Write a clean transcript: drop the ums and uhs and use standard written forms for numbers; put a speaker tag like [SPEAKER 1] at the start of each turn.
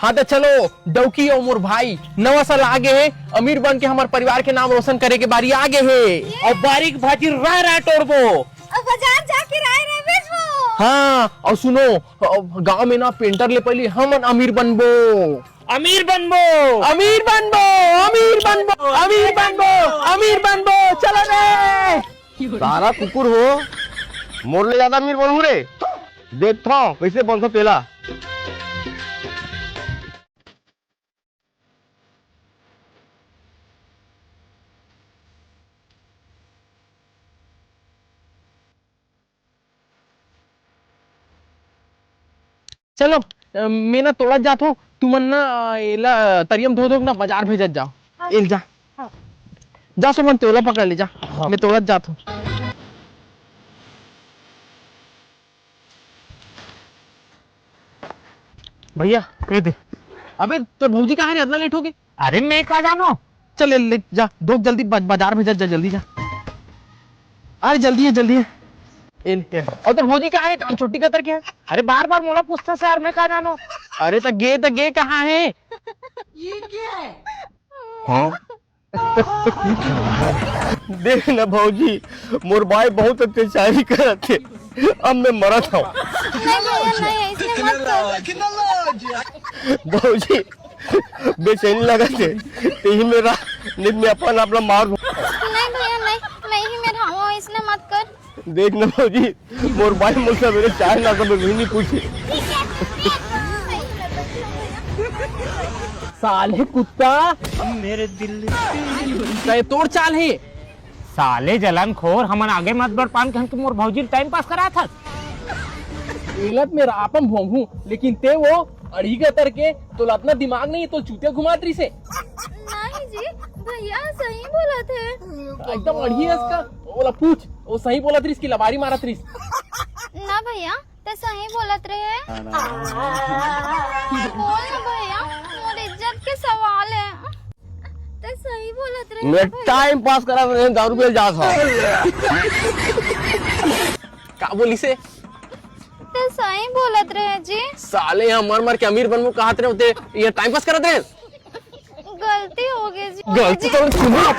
[SPEAKER 1] हाँ तो चलो डौकी और मोर भाई नवा साल आगे है, अमीर बन के हमारे परिवार के नाम रोशन करे के बारी आगे है।
[SPEAKER 2] और बारीक भाजी राय राय तोड़बो,
[SPEAKER 3] बाजार जाके राय राय बेचबो।
[SPEAKER 1] हाँ और सुनो गांव में ना पेंटर ले पहले हम अमीर बनबो,
[SPEAKER 2] अमीर बनबो,
[SPEAKER 1] अमीर बनबो, अमीर बनबो, अमीर बनबो, अमीर बनबो, चलो रे।
[SPEAKER 4] सारा कुकुर हो, मोर ले ज्यादा अमीर बनू रे। देखता हूँ कैसे बन पेला।
[SPEAKER 1] चलो मैं ना तोड़ा जात हो, तुमन ना एला तरियम धो ना बाजार भेजत जाओ। एल जा जा सुमन तोला पकड़ ले जा, मैं तोड़त जात हूँ। भैया कह दे। अबे तो भौजी कहाँ है, इतना लेट हो गए।
[SPEAKER 2] अरे मैं क्या जानो।
[SPEAKER 1] चल ले जा, दो जल्दी बाजार भेजत जा, जल्दी जा। अरे जल्दी है, जल्दी है। और तो भौजी कहाँ है, छोटी कतर क्या है।
[SPEAKER 2] अरे बार बार मोला पूछता से यार, मैं क्या जानो।
[SPEAKER 1] अरे तो गे कहाँ है।
[SPEAKER 3] ये क्या है?
[SPEAKER 4] हाँ देख ना भौजी, मोर भाई बहुत अत्याचारी करत थे, अब मैं मरत हूँ।
[SPEAKER 3] नहीं भैया नहीं, इसने मत कर।
[SPEAKER 4] भौजी बेचैनी लगा थे, यही मेरा नित में अपन अपना मार।
[SPEAKER 3] नहीं भैया नहीं, मैं ही में रहा, इसने मत कर।
[SPEAKER 4] देख ना भौजी, मोर भाई मुझसे मेरे चाय ना कभी भी नहीं पूछी।
[SPEAKER 1] साले कुत्ता,
[SPEAKER 2] मेरे दिल
[SPEAKER 1] तोड़ चाल है।
[SPEAKER 2] साले जलन खोर, हमन आगे मत बढ़ पान के मोर भौजी टाइम पास करा था।
[SPEAKER 1] इलत में रापम भोंगू, लेकिन ते वो अड़ी के तर के तो इतना दिमाग नहीं, तो चूते घुमात्री से।
[SPEAKER 3] नहीं जी भैया सही बोला थे।
[SPEAKER 1] एकदम अड़ी है इसका। बोला पूछ, वो सही बोला त्रिस की लबारी मारा त्रिस।
[SPEAKER 3] ना भैया ते सही बोलत रहे। बोल ना भैया, मोर इज्जत के सवाल है। ते सही बोलत रहे।
[SPEAKER 4] मैं टाइम पास करा रहे दारू पे जा था।
[SPEAKER 1] का बोली से
[SPEAKER 3] ते सही बोलत रहे जी।
[SPEAKER 1] साले यहाँ मर मर के अमीर बनमु कहत रहे होते, ये टाइम पास करत रहे।
[SPEAKER 3] गलती हो गई जी।
[SPEAKER 1] गलती तो तुम्हें